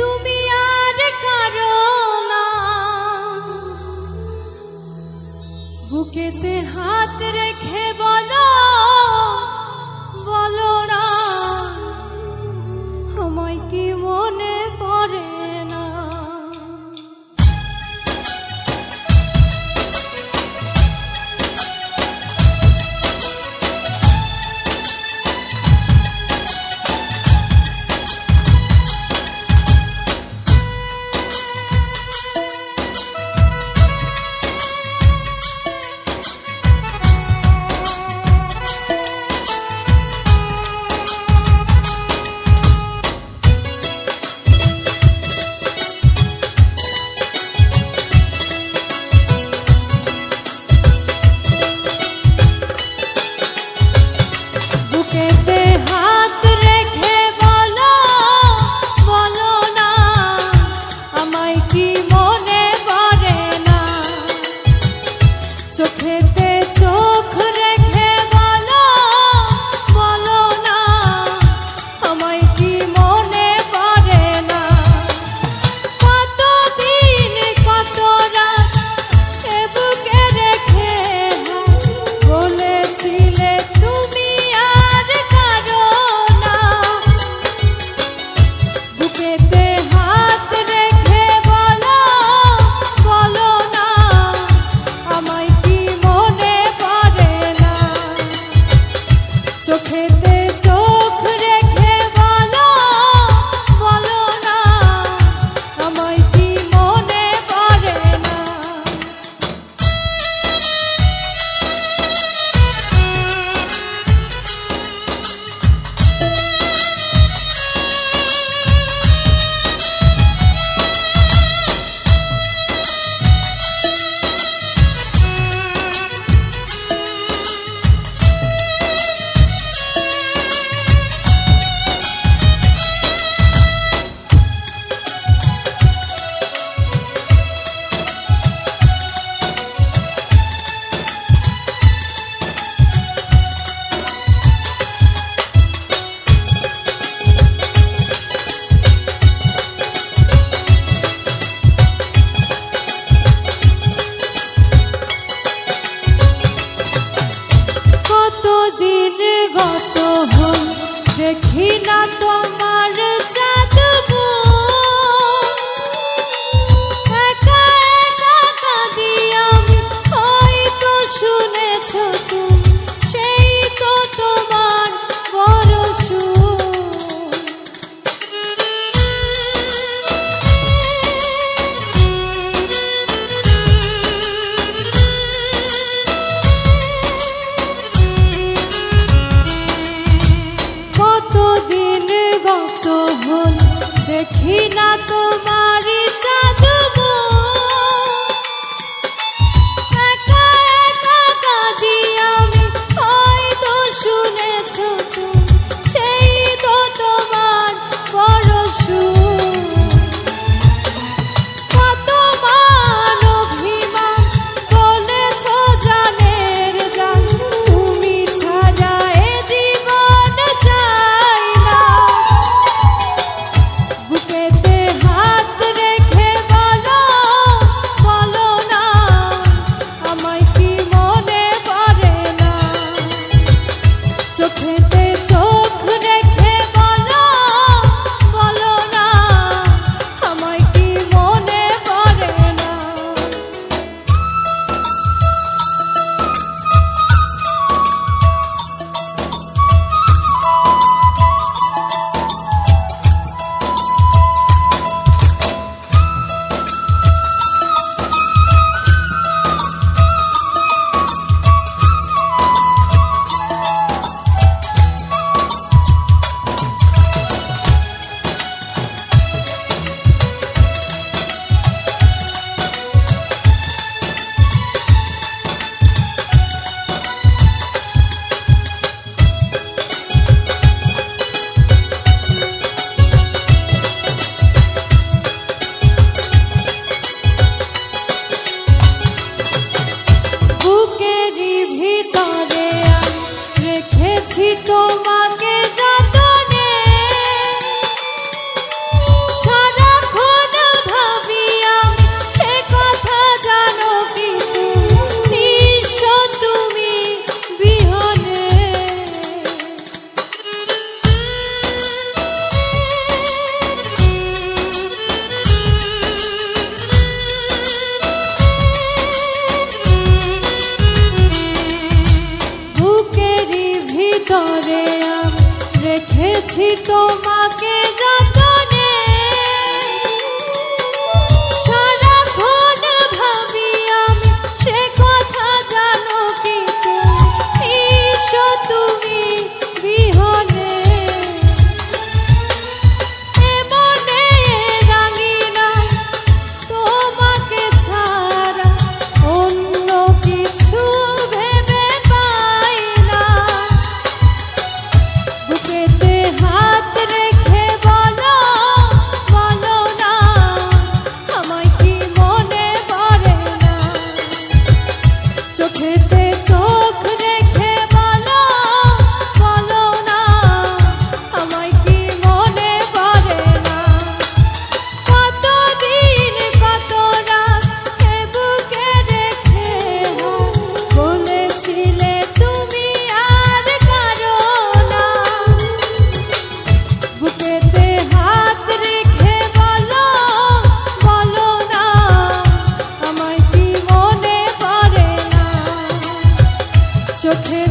তুমি আর কারো না, বুকেতে হাত রেখে বলো বলো না আমায় কি মনে পড়ে না। চোখেতে চোখ রেখে বলো বলো না আমায় কি মনে পড়ে না। কতদিন কত রাত এ বুকে রেখে বলেছিলে তুমি আর কারো না, বুকেতে হাত রেখে বলো বলো না আমায় চোখেতে চোখ রেখে বলো বলো না আমায় কি মনে পড়ে না। কতদিন গত হল দেখি না তোমার চাঁদবো, একা একা কাঁদি আমি হয়তো শুনেছ তুমি সেই তো তোমার বড় সুর। কতদিন গত হল দেখি না তোমার চাঁদবো, একা একা কাঁদি আমি হয়তো শুনেছ তুমি সেই তো তোমার বড় সুর। কতবার অভিমান বলেছ জানের জান তুমি ছাড়া এ জীবন চাই না, বুকেতে হাত রেখে বলো বলো না আমায় কি মনে পড়ে না। চোখেতে চোখ রেখে বলো বলো না আমায় কি মনে পড়ে না। রেখেছি তোমাকে যতনে সারা রেখেছি তোমাকে যতনে, সারাক্ষণ ভাবি আমি সে কথা জানো কি তুমি, নিশো তুমি বিহনে। এমনে রাঙিনা তোমাকে ছাড়া অন্য কিছু ভেবে পাই না। বুকেতে হাত রেখে বলো বলো না, আমায় কি মনে পড়ে না। চোখেতে চোখ রেখে বলো বলো না, আমায় কি মনে পড়ে না। কতদিন কত রাত এ বুকে রেখে বলেছিলে তুমি আর কারো না। বুকেতে হাত রেখে বলো বলো না, আমায় কি মনে পড়ে না। চোখে